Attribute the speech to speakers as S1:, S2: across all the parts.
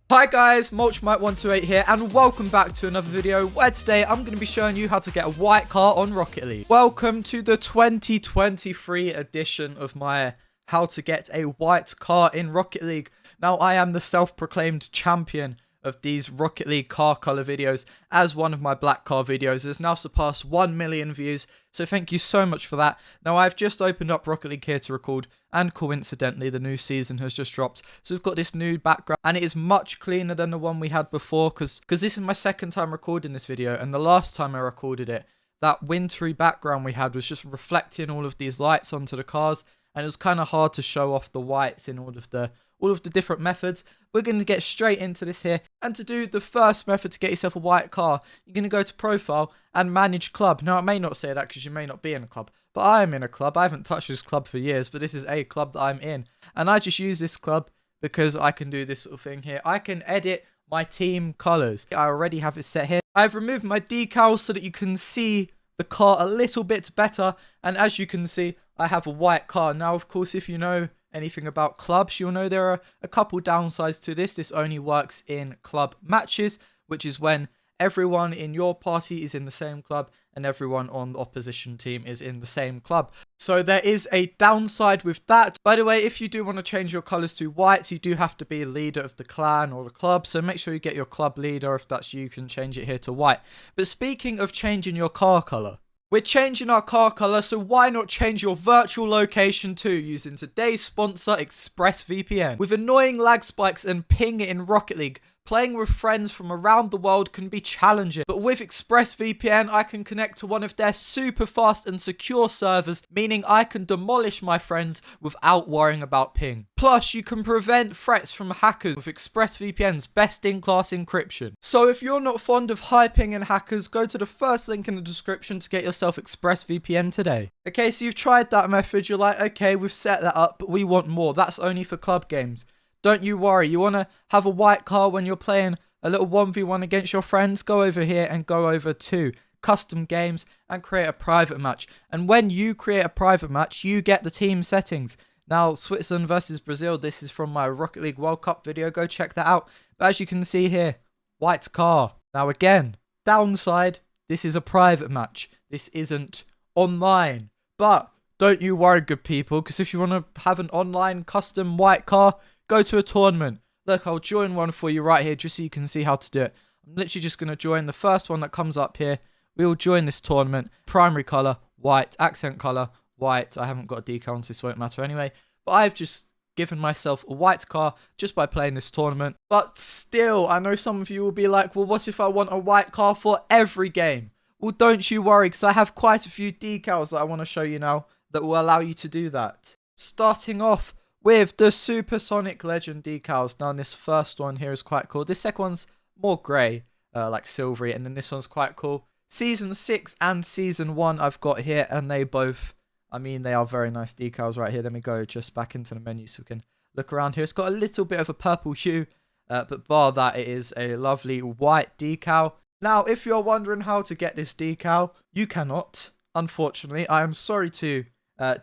S1: Hi guys, Mulchmite128 here, and welcome back to another video where today I'm going to be showing you how to get a white car on Rocket League. Welcome to the 2023 edition of my how to get a white car in Rocket League. Now, I am the self-proclaimed champion of these Rocket League car color videos, as one of my black car videos has now surpassed 1 million views, so thank you so much for that. Now, I've just opened up Rocket League here to record, and coincidentally the new season has just dropped, so we've got this new background, and it is much cleaner than the one we had before, because this is my second time recording this video, and the last time I recorded it, that wintry background we had was just reflecting all of these lights onto the cars, and it was kind of hard to show off the whites in all of the different methods. We're going to get straight into this here, and to do the first method to get yourself a white car, you're going to go to profile and manage club. Now, it may not say that because you may not be in a club, but I am in a club. I haven't touched this club for years, but this is a club that I'm in, and I just use this club because I can do this sort of thing here. I can edit my team colors. I already have it set here. I've removed my decals so that you can see the car a little bit better, and as you can see, I have a white car. Now, of course, if you know anything about clubs, you'll know there are a couple downsides to this. This only works in club matches, which is when everyone in your party is in the same club and everyone on the opposition team is in the same club. So there is a downside with that. By the way, if you do want to change your colors to white, you do have to be leader of the clan or the club, so make sure you get your club leader. If that's you can change it here to white. But speaking of changing your car color, we're changing our car color, so why not change your virtual location too, using today's sponsor, ExpressVPN. With annoying lag spikes and ping in Rocket League, playing with friends from around the world can be challenging. But with ExpressVPN, I can connect to one of their super fast and secure servers, meaning I can demolish my friends without worrying about ping. Plus, you can prevent threats from hackers with ExpressVPN's best-in-class encryption. So if you're not fond of high ping and hackers, go to the first link in the description to get yourself ExpressVPN today. Okay, so you've tried that method, you're like, okay, we've set that up, but we want more. That's only for club games. Don't you worry, you want to have a white car when you're playing a little 1v1 against your friends? Go over here and go over to custom games and create a private match. And when you create a private match, you get the team settings. Now, Switzerland versus Brazil, this is from my Rocket League World Cup video. Go check that out. But as you can see here, white car. Now again, downside, this is a private match. This isn't online. But don't you worry, good people, because if you want to have an online custom white car, go to a tournament. Look, I'll join one for you right here just so you can see how to do it. I'm literally just going to join the first one that comes up here. We'll join this tournament. Primary colour, white. Accent colour, white. I haven't got a decal, so this won't matter anyway. But I've just given myself a white car just by playing this tournament. But still, I know some of you will be like, well, what if I want a white car for every game? Well, don't you worry, because I have quite a few decals that I want to show you now that will allow you to do that. Starting off with the Supersonic Legend decals. Now, this first one here is quite cool. This second one's more grey, like silvery, and then this one's quite cool. Season 6 and Season 1 I've got here, and they both, I mean, they are very nice decals right here. Let me go just back into the menu so we can look around here. It's got a little bit of a purple hue, but bar that, it is a lovely white decal. Now, if you're wondering how to get this decal, you cannot, unfortunately. I am sorry to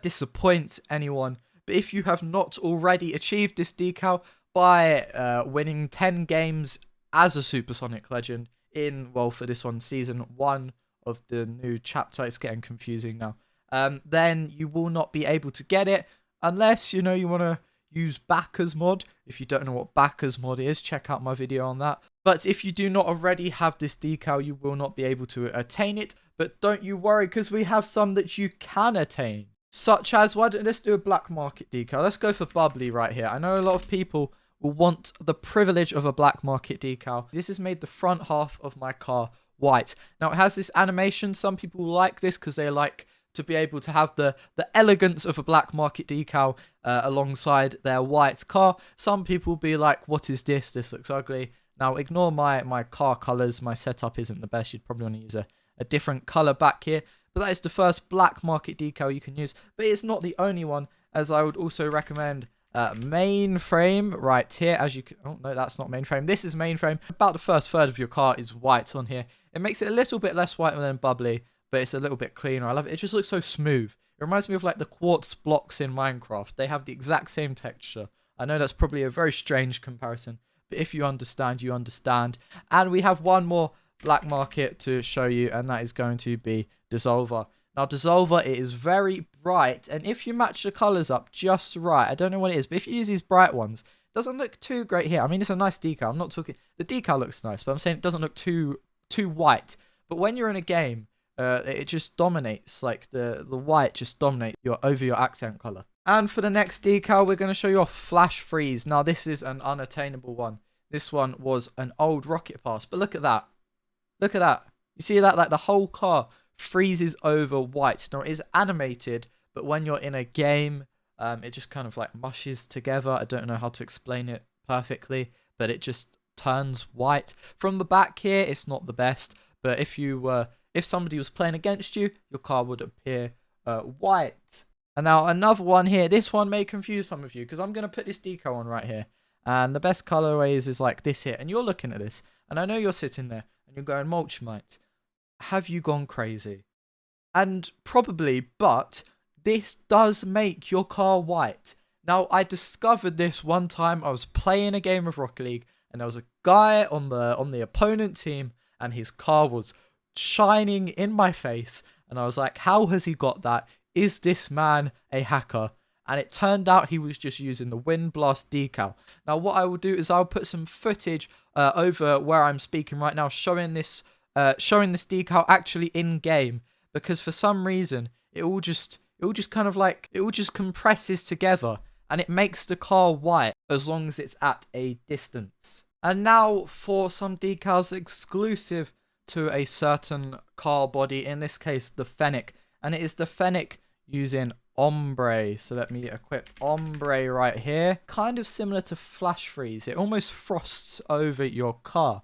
S1: disappoint anyone, but if you have not already achieved this decal by winning 10 games as a Supersonic Legend in, well, for this one, Season 1 of the new chapter, it's getting confusing now, then you will not be able to get it unless, you know, you want to use Backers mod. If you don't know what Backers mod is, check out my video on that. But if you do not already have this decal, you will not be able to attain it. But don't you worry, because we have some that you can attain. Such as, let's do a black market decal. Let's go for bubbly right here. I know a lot of people will want the privilege of a black market decal. This has made the front half of my car white. Now, it has this animation. Some people like this because they like to be able to have the elegance of a black market decal alongside their white car. Some people will be like, what is this? This looks ugly. Now, ignore my car colors. My setup isn't the best. You'd probably want to use a different color back here. But that is the first black market decal you can use. But it's not the only one, as I would also recommend mainframe right here. As you can, oh no, that's not mainframe. This is mainframe. About the first third of your car is white on here. It makes it a little bit less white than bubbly, but it's a little bit cleaner. I love it. It just looks so smooth. It reminds me of like the quartz blocks in Minecraft. They have the exact same texture. I know that's probably a very strange comparison, but But if you understand, you understand. And we have one more black market to show you, and that is going to be Dissolver. Now, Dissolver, it is very bright, and if you match the colors up just right, I don't know what it is, but if you use these bright ones, it doesn't look too great here. I mean, it's a nice decal. I'm not talking... The decal looks nice, but I'm saying it doesn't look too white. But when you're in a game, it just dominates. Like, the white just dominates over your accent color. And for the next decal, we're going to show you a Flash Freeze. Now, this is an unattainable one. This one was an old rocket pass, but look at that. Look at that. You see that? Like, the whole car freezes over white. Now, it is animated, but when you're in a game, it just kind of like mushes together. I don't know how to explain it perfectly, but it just turns white. From the back here, it's not the best, but if somebody was playing against you, your car would appear white. And now another one here. This one may confuse some of you because I'm going to put this decal on right here. And the best colorways is like this here. And you're looking at this, and I know you're sitting there and you're going, Mulchmite, have you gone crazy? And probably, but this does make your car white. Now, I discovered this one time. I was playing a game of Rocket League, and there was a guy on the opponent team, and his car was shining in my face. And I was like, how has he got that? Is this man a hacker? And it turned out he was just using the Wind Blast decal. Now, what I will do is I'll put some footage over where I'm speaking right now, showing this decal actually in game, because for some reason it all just compresses together and it makes the car white as long as it's at a distance. And now for some decals exclusive to a certain car body, in this case the Fennec, and it is the Fennec using Ombre. So let me equip Ombre right here. Kind of similar to Flash Freeze. It almost frosts over your car.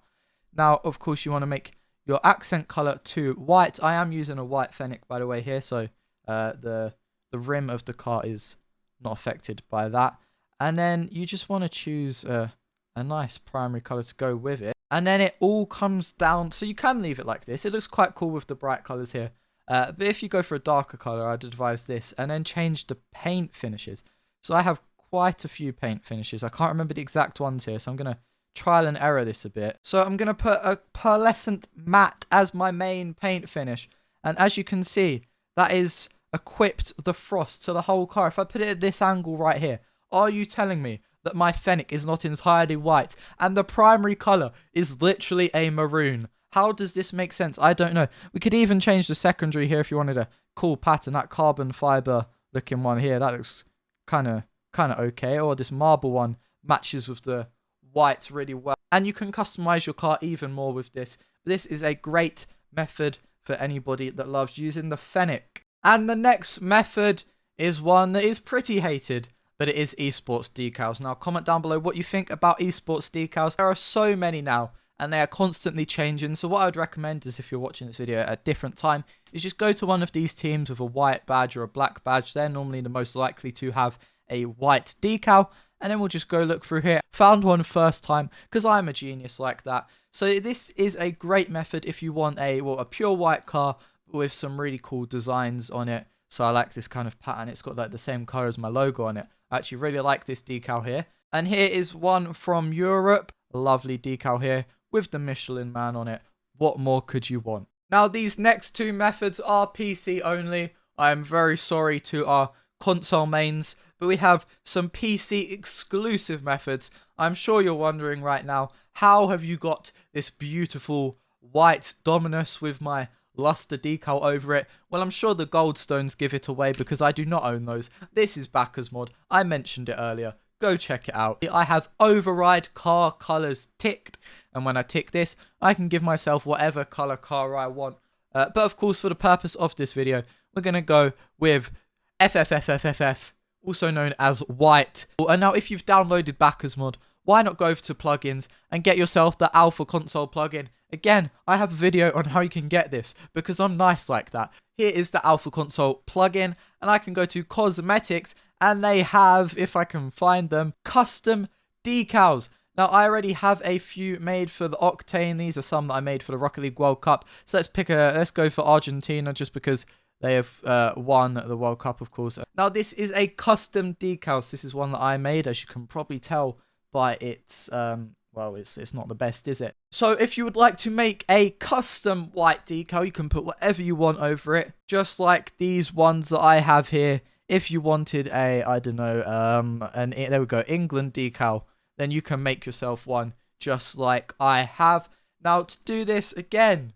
S1: Now, of course, you want to make your accent color to white. I am using a white Fennec, by the way, here. So the rim of the car is not affected by that. And then you just want to choose a nice primary color to go with it. And then it all comes down. So you can leave it like this. It looks quite cool with the bright colors here. But if you go for a darker color, I'd advise this, and then change the paint finishes. So I have quite a few paint finishes. I can't remember the exact ones here, so I'm going to trial and error this a bit. So I'm going to put a pearlescent matte as my main paint finish. And as you can see, that is equipped the frost to the whole car. If I put it at this angle right here, are you telling me that my Fennec is not entirely white and the primary color is literally a maroon? How does this make sense? I don't know. We could even change the secondary here if you wanted a cool pattern. That carbon fiber looking one here, that looks kind of okay. Or this marble one matches with the white really well. And you can customize your car even more with this. This is a great method for anybody that loves using the Fennec. And the next method is one that is pretty hated, but it is esports decals. Now, comment down below what you think about esports decals. There are so many now, and they are constantly changing. So what I would recommend is, if you're watching this video at a different time, is just go to one of these teams with a white badge or a black badge. They're normally the most likely to have a white decal. And then we'll just go look through here. Found one first time, because I'm a genius like that. So this is a great method if you want a pure white car with some really cool designs on it. So I like this kind of pattern. It's got like the same color as my logo on it. I actually really like this decal here. And here is one from Europe. A lovely decal here with the Michelin Man on it. What more could you want? Now, these next two methods are PC only. I am very sorry to our console mains, but we have some PC exclusive methods. I'm sure you're wondering right now, how have you got this beautiful white Dominus with my luster decal over it? Well, I'm sure the Goldstones give it away because I do not own those. This is Backers Mod. I mentioned it earlier. Go check it out. I have override car colors ticked, and when I tick this, I can give myself whatever color car I want. But of course, for the purpose of this video, we're going to go with FFFFFF, also known as white. And now, if you've downloaded Backers Mod, why not go over to plugins and get yourself the Alpha Console plugin? Again, I have a video on how you can get this because I'm nice like that. Here is the Alpha Console plugin, and I can go to cosmetics, and they have, if I can find them, custom decals. Now, I already have a few made for the Octane. These are some that I made for the Rocket League World Cup. So let's go for Argentina, just because they have won the World Cup, of course. Now, this is a custom decals. This is one that I made, as you can probably tell by its well, it's not the best, is it? So if you would like to make a custom white decal, you can put whatever you want over it, just like these ones that I have here. If you wanted a, I don't know, there we go, England decal, then you can make yourself one just like I have. Now, to do this, again,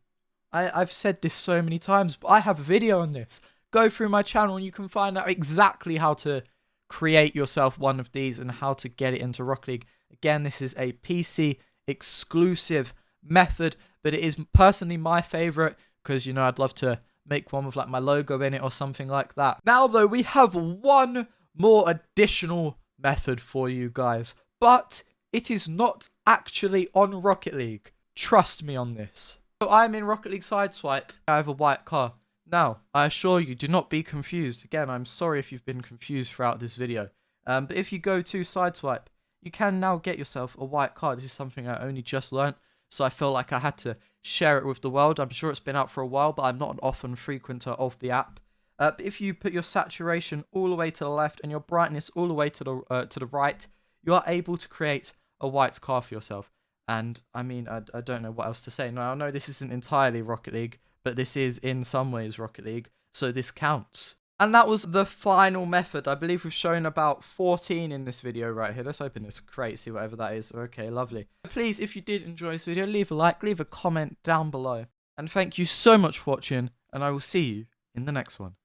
S1: I've said this so many times, but I have a video on this. Go through my channel and you can find out exactly how to create yourself one of these and how to get it into Rocket League. Again, this is a PC exclusive method, but it is personally my favorite because, you know, I'd love to make one with like my logo in it or something like that. Now, though, we have one more additional method for you guys, but it is not actually on Rocket League. Trust me on this. So I'm in Rocket League Sideswipe. I have a white car. Now, I assure you, do not be confused. Again, I'm sorry if you've been confused throughout this video. But if you go to Sideswipe, you can now get yourself a white card. This is something I only just learned, so I feel like I had to share it with the world. I'm sure it's been out for a while, but I'm not an often frequenter of the app. But if you put your saturation all the way to the left and your brightness all the way to the right, you are able to create a white car for yourself. And I mean, I don't know what else to say. Now, I know this isn't entirely Rocket League, but this is in some ways Rocket League, so this counts. And that was the final method. I believe we've shown about 14 in this video right here. Let's open this crate, see whatever that is. Okay, lovely. Please, if you did enjoy this video, leave a like, leave a comment down below. And thank you so much for watching, and I will see you in the next one.